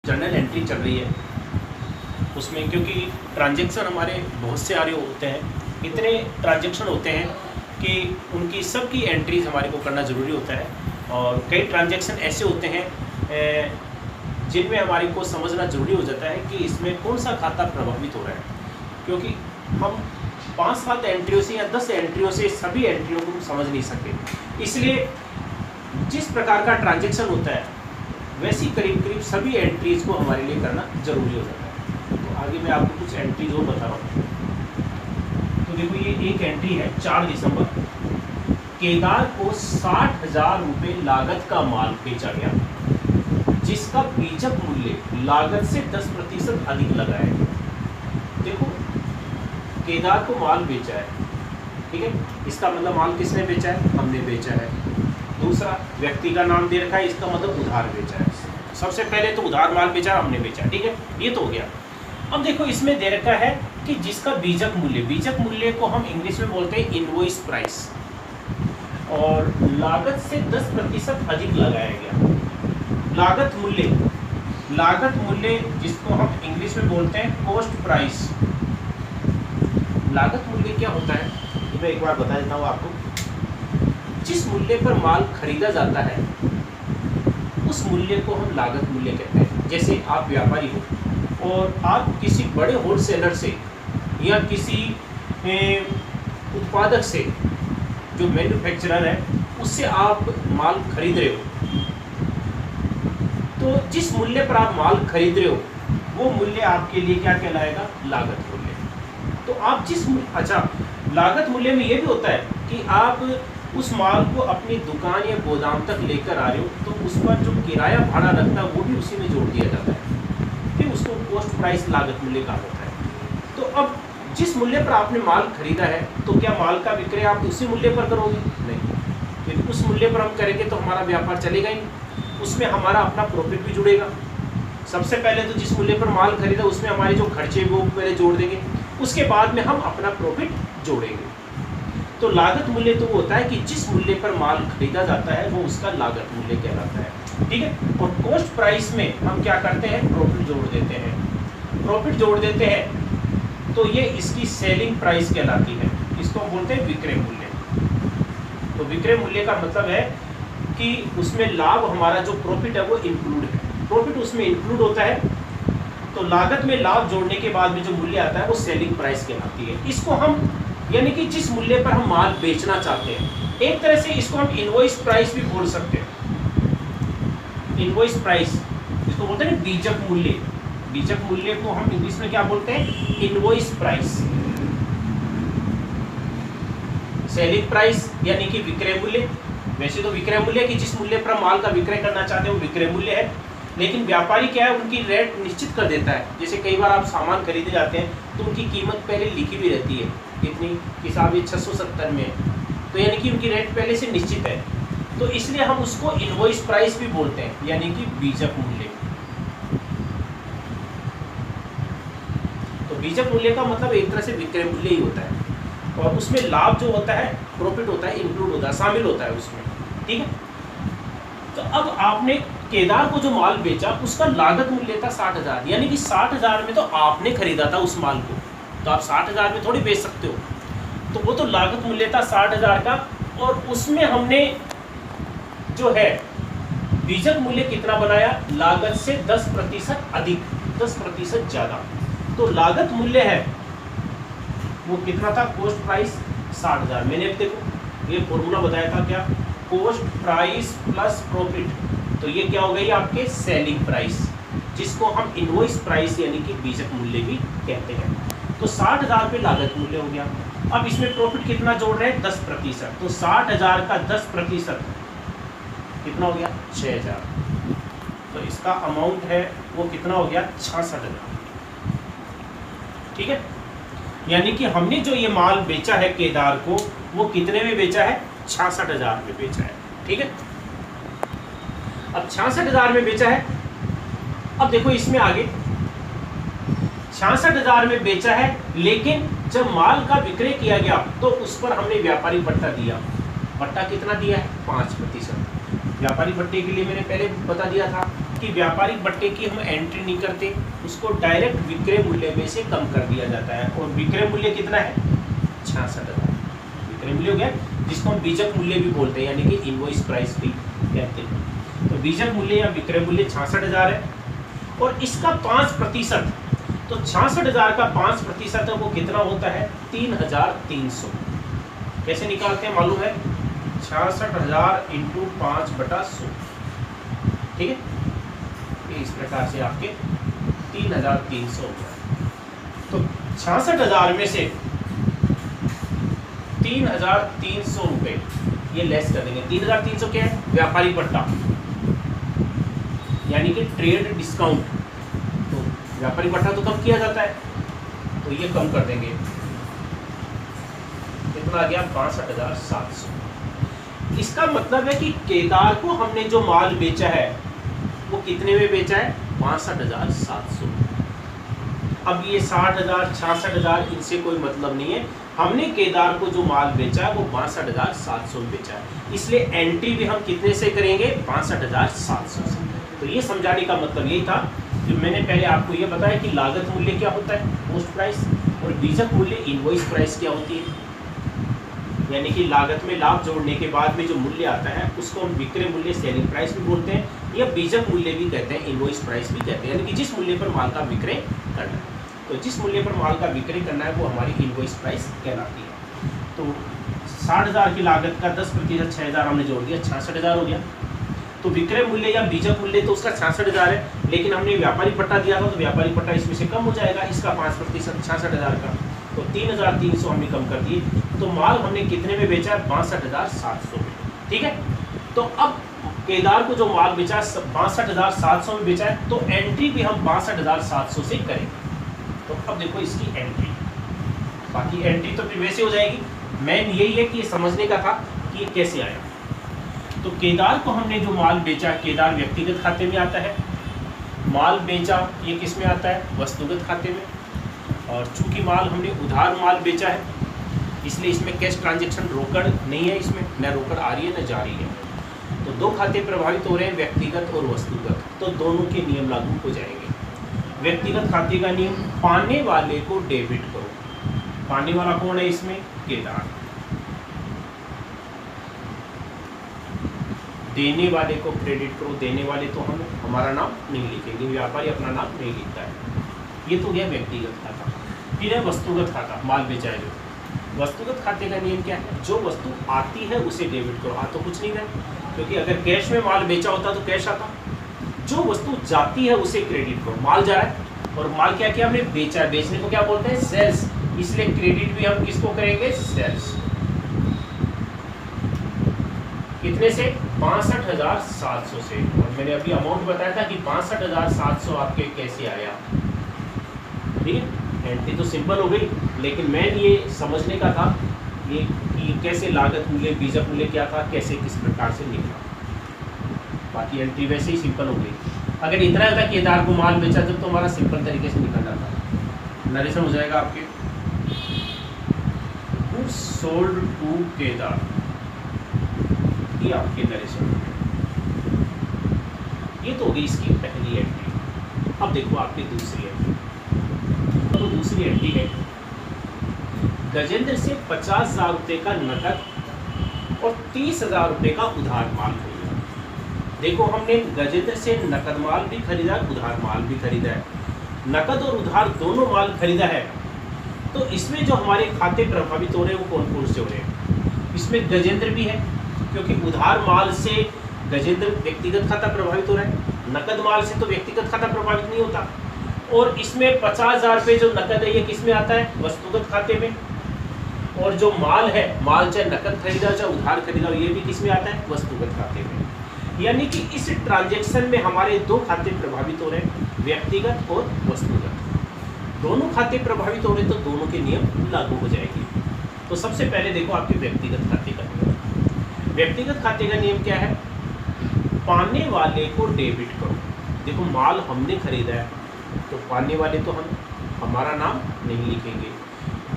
Journal entry चल रही है उसमें, क्योंकि ट्रांजैक्शन हमारे बहुत से आ रहे होते हैं, इतने ट्रांजैक्शन होते हैं कि उनकी सब की एंट्रीज हमारे को करना ज़रूरी होता है। और कई ट्रांजैक्शन ऐसे होते हैं जिनमें हमारे को समझना ज़रूरी हो जाता है कि इसमें कौन सा खाता प्रभावित हो रहा है, क्योंकि हम 5-7 एंट्रियों से या 10 एंट्रियों से सभी एंट्रियों को समझ नहीं सकते। इसलिए जिस प्रकार का ट्रांजैक्शन होता है वैसी करीब करीब सभी एंट्रीज़ को हमारे लिए करना ज़रूरी हो जाता है। तो आगे मैं आपको कुछ एंट्रीज और बता रहा हूँ। तो देखो ये एक एंट्री है 4 दिसंबर, केदार को 60,000 रुपये लागत का माल बेचा गया जिसका बीजक मूल्य लागत से 10% अधिक लगा है। देखो केदार को माल बेचा है, ठीक है, इसका मतलब माल किसने बेचा है? हमने बेचा है। दूसरा, व्यक्ति का नाम दे रखा है, इसका मतलब उधार बेचा है। सबसे पहले तो उधार माल बेचा, हमने बेचा, ठीक है, ये तो हो गया। अब देखो इसमें दे रखा है कि जिसका बीजक मूल्य को हम इंग्लिश में बोलते हैं इनवॉइस प्राइस, और लागत से 10% अधिक लगाया गया। लागत मूल्य जिसको हम इंग्लिश में बोलते हैं कॉस्ट प्राइस। लागत मूल्य क्या होता है तो मैं एक बार बता देता हूँ आपको। जिस मूल्य पर माल खरीदा जाता है उस मूल्य को हम लागत मूल्य कहते हैं। जैसे आप व्यापारी हो और आप किसी बड़े होलसेलर से या किसी उत्पादक से, जो मैन्युफैक्चरर है, उससे आप माल खरीद रहे हो, तो जिस मूल्य पर आप माल खरीद रहे हो वो मूल्य आपके लिए क्या कहलाएगा? लागत मूल्य। तो आप लागत मूल्य में ये भी होता है कि आप उस माल को अपनी दुकान या गोदाम तक लेकर आ रहे हो तो उस पर जो किराया भाड़ा लगता है वो भी उसी में जोड़ दिया जाता है, फिर उसको कॉस्ट प्राइस लागत मूल्य कहा जाता है। तो अब जिस मूल्य पर आपने माल खरीदा है तो क्या माल का विक्रय आप उसी मूल्य पर करोगे? नहीं, फिर उस मूल्य पर हम करेंगे तो हमारा व्यापार चलेगा ही नहीं, उसमें हमारा अपना प्रॉफिट भी जुड़ेगा। सबसे पहले तो जिस मूल्य पर माल खरीदा उसमें हमारे जो खर्चे वो पहले जोड़ देंगे, उसके बाद में हम अपना प्रॉफिट जोड़ेंगे। तो लागत मूल्य तो वो होता है कि जिस मूल्य पर माल खरीदा जाता है वो उसका लागत मूल्य कहलाता है, ठीक है। और कॉस्ट प्राइस में हम क्या करते हैं? प्रॉफिट जोड़ देते हैं तो ये इसकी सेलिंग प्राइस कहलाती है, इसको बोलते हैं विक्रय मूल्य। तो विक्रय मूल्य का मतलब है कि उसमें लाभ, हमारा जो प्रॉफिट है वो इंक्लूड है, प्रॉफिट उसमें इंक्लूड होता है। तो लागत में लाभ जोड़ने के बाद में जो मूल्य आता है वो सेलिंग प्राइस कहलाती है। इसको हम, यानी कि जिस मूल्य पर हम माल बेचना चाहते हैं, एक तरह से इसको हम इनवॉइस प्राइस भी बोल सकते हैं। इनवॉइस प्राइस इसको बोलते हैं बीजक मूल्य। बीजक मूल्य को हम इंग्लिश में क्या बोलते हैं? Invoice price. सेलिंग प्राइस यानी कि विक्रय मूल्य। वैसे तो विक्रय मूल्य कि जिस मूल्य पर माल का विक्रय करना चाहते हैं वो विक्रय मूल्य है, लेकिन व्यापारी क्या है, उनकी रेट निश्चित कर देता है। जैसे कई बार आप सामान खरीदे जाते हैं तो उनकी कीमत पहले लिखी भी रहती है, कितनी हिसाब ये 670 में, तो यानी कि उनकी रेट पहले से निश्चित है, तो इसलिए हम उसको इनवॉइस प्राइस भी बोलते हैं, यानी कि बीजक मूल्य। तो बीजक मूल्य का मतलब एक तरह से विक्रय मूल्य ही होता है, और उसमें लाभ जो होता है, प्रॉफिट होता है, इंक्लूड होता है, शामिल होता है उसमें, ठीक है। तो अब आपने केदार को जो माल बेचा उसका लागत मूल्य था 60,000, यानी कि 60,000 में तो आपने खरीदा था उस माल को, तो आप 60,000 में थोड़ी बेच सकते हो, तो वो तो लागत मूल्य था 60,000 का, और उसमें हमने जो है बीजक मूल्य कितना बनाया? लागत से 10% अधिक, 10% ज़्यादा। तो लागत मूल्य है वो कितना था? Cost price 60,000। मैंने अब देखो ये फॉर्मूला बताया था क्या? कॉस्ट प्राइस प्लस प्रॉफिट, तो ये क्या हो गई आपके? सेलिंग प्राइस, जिसको हम इनवॉइस प्राइस यानी कि बीजक मूल्य भी कहते हैं। तो 60,000 पे लागत मूल्य हो गया। अब इसमें प्रॉफिट कितना जोड़ रहे हैं? 10%। तो 60,000 का 10% कितना हो गया? 6,000। तो इसका अमाउंट है वो कितना हो गया? 66,000, ठीक है। यानी कि हमने जो ये माल बेचा है केदार को, वो कितने में बेचा है? 66,000 में बेचा है, ठीक है। अब 66,000 में बेचा है। अब देखो इसमें आगे 66,000 में बेचा है, लेकिन जब माल का विक्रय किया गया तो उस पर हमने व्यापारी भत्ता दिया। भत्ता कितना दिया है? 5%। व्यापारी भत्ते के लिए मैंने पहले बता दिया था कि व्यापारिक बट्टे की हम एंट्री नहीं करते, उसको डायरेक्ट विक्रय मूल्य में से कम कर दिया जाता है। और विक्रय मूल्य कितना है? 66,000 विक्रय मूल्य हो गया, जिसको हम बीजक मूल्य भी बोलते हैं, यानी कि इनवॉइस प्राइस भी कहते हैं। तो बीजक मूल्य या विक्रय मूल्य 66,000 है। और इसका 5%, तो 66,000 का 5% है वो कितना होता है? 3,300। कैसे निकालते हैं मालूम है? 66,000 इंटू 5/100, ठीक है। इस प्रकार से आपके 3,300 होगा। तो 66,000 में से 3,300 रुपये ये लेस कर देंगे। 3,300 क्या है? व्यापारी पट्टा, यानी कि ट्रेड डिस्काउंट। तो व्यापारी पट्टा तो कम किया जाता है, तो ये कम कर देंगे। कितना आ गया? 62,700। इसका मतलब है कि केदार को हमने जो माल बेचा है वो कितने में बेचा है? 62,700। अब ये 60,000 66,000 इनसे कोई मतलब नहीं है। हमने केदार को जो माल बेचा है वो 62,700 में बेचा है, इसलिए एंट्री भी हम कितने से करेंगे? 62,700 से। तो ये समझाने का मतलब यही था कि मैंने पहले आपको ये बताया कि लागत मूल्य क्या होता है? Post price. और बीजक मूल्य इनवॉइस प्राइस क्या होती है? यानी कि लागत में लाभ जोड़ने के बाद में जो मूल्य आता है उसको हम विक्रय मूल्य सेलिंग प्राइस भी बोलते हैं, या बीजक मूल्य भी कहते हैं, इनवॉइस प्राइस भी कहते हैं। यानी कि जिस मूल्य पर माल का विक्रय करना है, तो जिस मूल्य पर माल का विक्रय करना है वो हमारी इनवॉइस प्राइस कहलाती है। तो 60,000 की लागत का 10% 6,000 हमने जोड़ दिया, 66,000 हो गया। तो विक्रय मूल्य या बीजक मूल्य तो उसका 66,000 है, लेकिन हमने व्यापारी पट्टा दिया था तो व्यापारी पट्टा इसमें से कम हो जाएगा, इसका 5% 66,000 का, तो 3,300 हमने कम कर दिए। तो माल हमने कितने में बेचा? 62,700 में, ठीक है। तो अब केदार को जो माल बेचा 62,700 में बेचा है, तो एंट्री भी हम 62,700 से करेंगे। तो अब देखो इसकी एंट्री, बाकी एंट्री तो फिर वैसे हो जाएगी। मेन यही है कि ये समझने का था कि ये कैसे आया। तो केदार को हमने जो माल बेचा, केदार व्यक्तिगत खाते में आता है। माल बेचा ये किस में आता है? वस्तुगत खाते में। और चूंकि माल हमने उधार माल बेचा है, इसलिए इसमें कैश ट्रांजैक्शन रोकड़ नहीं है, इसमें न रोकड़ आ रही है न जा रही है। तो दो खाते प्रभावित हो रहे हैं, व्यक्तिगत और वस्तुगत, तो दोनों के नियम लागू हो जाएंगे। व्यक्तिगत खाते का नियम, पाने वाले को डेबिट करो। पाने वाला कौन है इसमें? केदार। देने वाले को क्रेडिट करो। देने वाले तो हम हमारा नाम नहीं लिखेंगे, व्यापारी अपना नाम नहीं लिखता है। ये तो गया व्यक्तिगत खाता। फिर है वस्तुगत खाता, माल बेचा है जो। वस्तुगत खाते का नियम क्या है? जो वस्तु आती है उसे डेबिट करो। तो कुछ नहीं है, क्योंकि अगर कैश में माल बेचा होता तो कैश आता। जो वस्तु जाती है उसे क्रेडिट करो। माल जा रहा है और माल क्या किया हमने? बेचा है। बेचने को क्या बोलते हैं? सेल्स। इसलिए क्रेडिट भी हम किसको करेंगे? सेल्स। कितने से? 62,700 से। और मैंने अभी अमाउंट बताया था कि 62,700 आपके कैसे आया, ठीक है। एंट्री तो सिंपल हो गई, लेकिन मैंने ये समझने का था ये कि कैसे लागत मूल्य, बीजक मूल्य क्या था, कैसे किस प्रकार से निकला। बाकी एंट्री वैसे ही सिंपल हो गई। अगर इतना होता केदार को माल बेचा जब, तो हमारा सिंपल तरीके से निकल जाता। नरेशन हो जाएगा आपके, सोल्ड टू केदार, ये आपके नरेशन। ये तो होगी इसकी पहली एंट्री। अब देखो आपकी दूसरी एंट्री। तो दूसरी एंट्री है, गजेंद्र से 50,000 रुपये का नकद और 30,000 रुपये का उधार माल खरीदा। देखो हमने गजेंद्र से नकद माल भी खरीदा, उधार माल भी खरीदा है। नकद और उधार दोनों माल खरीदा है, तो इसमें जो हमारे खाते प्रभावित हो रहे हैं वो कौन कौन से हो रहे हैं? इसमें गजेंद्र भी है, क्योंकि उधार माल से गजेंद्र व्यक्तिगत खाता प्रभावित हो रहा है, नकद माल से तो व्यक्तिगत खाता प्रभावित नहीं होता। और इसमें 50,000 रुपये जो नकद है ये किस में आता है? वस्तुगत खाते में। और जो माल है, माल चाहे नकद खरीदा चाहे उधार खरीदा, ये भी किस में आता है? वस्तुगत खाते में। यानी कि इस ट्रांजैक्शन में हमारे दो खाते प्रभावित हो रहे हैं, व्यक्तिगत और वस्तुगत। दोनों खाते प्रभावित हो रहे हैं, तो दोनों के नियम लागू हो जाएंगे। तो सबसे पहले देखो आपके व्यक्तिगत खाते का नियम। व्यक्तिगत खाते का नियम क्या है? पाने वाले को डेबिट करो। देखो माल हमने खरीदा है, तो पाने वाले तो हम हमारा नाम नहीं लिखेंगे।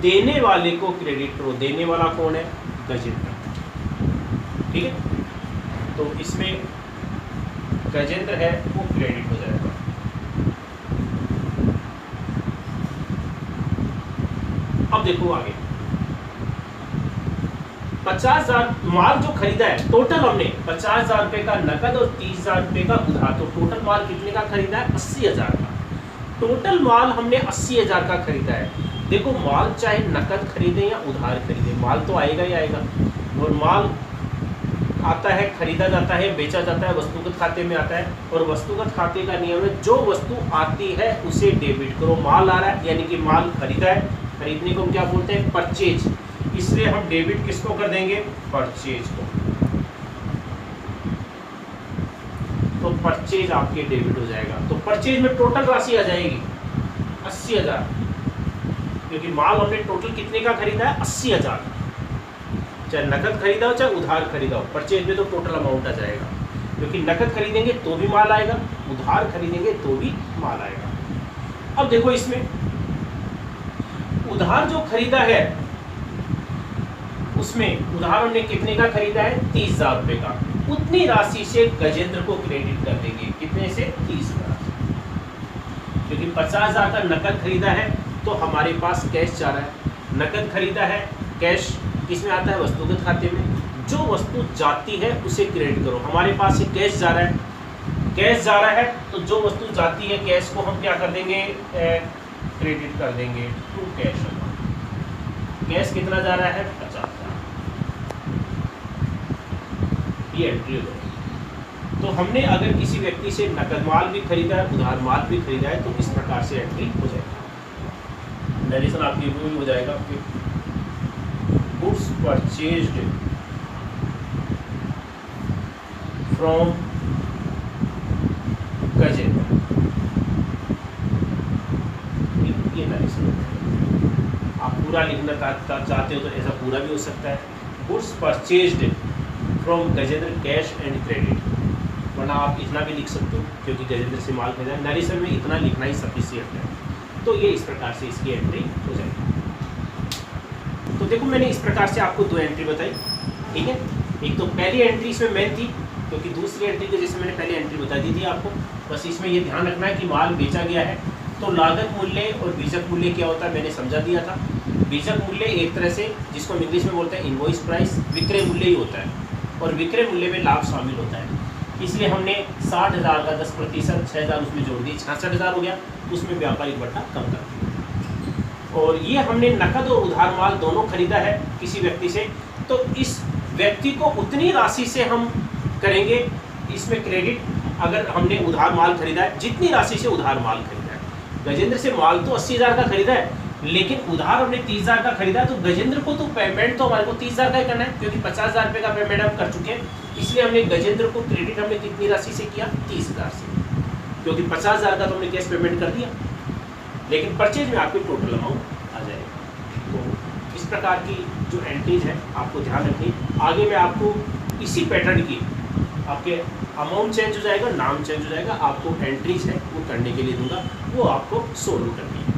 देने वाले को क्रेडिट करो। देने वाला कौन है? गजेंद्र, ठीक है। तो इसमें गजेंद्र है वो क्रेडिट हो जाएगा। अब देखो आगे 50,000 माल जो खरीदा है टोटल, हमने 50,000 रुपए का नकद और 30,000 रुपए का उधार, तो टोटल माल कितने का खरीदा है? 80,000 का। टोटल माल हमने 80,000 का खरीदा है। देखो माल चाहे नकद खरीदे या उधार खरीदे, माल तो आएगा ही आएगा। और माल आता है, खरीदा जाता है, बेचा जाता है, वस्तुगत खाते में आता है। और वस्तुगत खाते का नियम है जो वस्तु आती है उसे डेबिट करो। माल आ रहा है यानी कि माल खरीदा है, खरीदने को हम क्या बोलते हैं? परचेज। इसलिए हम डेबिट किसको कर देंगे? परचेज को। तो परचेज आपके डेबिट हो जाएगा। तो परचेज में टोटल राशि आ जाएगी 80,000, क्योंकि माल हमने टोटल कितने का खरीदा है? 80,000। चाहे नकद खरीदा हो चाहे उधार खरीदा हो, परचेज में तो टोटल अमाउंट आ जाएगा। क्योंकि नकद खरीदेंगे तो भी माल आएगा, उधार खरीदेंगे तो भी माल आएगा। अब देखो इसमें उधार जो खरीदा है उसमें उधार हमने कितने का खरीदा है? 30,000 रुपए का। उतनी राशि से गजेंद्र को क्रेडिट कर देंगे। कितने से? 30,000। क्योंकि 50,000 का नकद खरीदा है तो हमारे पास कैश जा रहा है। नकद खरीदा है, कैश किस में आता है? वस्तुगत खाते में। जो वस्तु जाती है उसे क्रेडिट करो। हमारे पास से कैश जा रहा है, कैश जा रहा है तो जो wस्तु जाती है कैश को हम क्या कर देंगे? क्रेडिट कर देंगे टू कैश। कैश कितना जा रहा है? 50,000। ये एंट्री हो गई। तो हमने अगर किसी व्यक्ति से नकद माल भी खरीदा है, उधार माल भी खरीदा है, तो इस प्रकार से एंट्री हो जाएगा। नरेशन आपकी वो हो जाएगा कि गुड्स परचेज्ड फ्रॉम गजेंद्र। ये नरेशन आप पूरा लिखना चाहते हो तो ऐसा पूरा भी हो सकता है। Goods purchased from Gajendra cash and credit, वरना आप इतना भी लिख सकते हो क्योंकि गजेंद्र से माल खरीदा है। नरेशन में इतना लिखना ही सफिशिएंट है। तो ये इस प्रकार से इसकी एंट्री हो जाएगी। तो देखो मैंने इस प्रकार से आपको दो एंट्री बताई, ठीक है। एक तो पहली एंट्री इसमें मेन थी, क्योंकि दूसरी एंट्री के जैसे मैंने पहले एंट्री बता दी थी आपको। बस इसमें ये ध्यान रखना है कि माल बेचा गया है तो लागत मूल्य और बीजक मूल्य क्या होता है मैंने समझा दिया था। बीजक मूल्य एक तरह से जिसको हम इंग्लिश में बोलते हैं इनवॉइस प्राइस, विक्रय मूल्य ही होता है। और विक्रय मूल्य में लाभ शामिल होता है, इसलिए हमने 60,000 का 10%, 6,000 उसमें जोड़ दी, 66,000 हो गया। उसमें व्यापारिक बट्टा कम कर दिया। और ये हमने नकद और उधार माल दोनों खरीदा है किसी व्यक्ति से, तो इस व्यक्ति को उतनी राशि से हम करेंगे इसमें क्रेडिट। अगर हमने उधार माल खरीदा है, जितनी राशि से उधार माल खरीदा है, गजेंद्र से माल तो 80,000 का खरीदा है, लेकिन उधार हमने 30,000 का खरीदा है, तो गजेंद्र को तो पेमेंट तो हमारे को 30,000 का ही करना है, क्योंकि 50,000 रुपये का पेमेंट हम कर चुके हैं। इसलिए हमने गजेंद्र को क्रेडिट हमने कितनी राशि से किया? 30,000 से, क्योंकि 50,000 का तो हमने कैश पेमेंट कर दिया, लेकिन परचेज में आपकी टोटल अमाउंट आ जाएगा। तो इस प्रकार की जो एंट्रीज है आपको ध्यान रखनी। आगे मैं आपको इसी पैटर्न की आपके अमाउंट चेंज हो जाएगा, नाम चेंज हो जाएगा, आपको एंट्रीज है वो करने के लिए दूंगा, वो आपको सोल्व करनी है।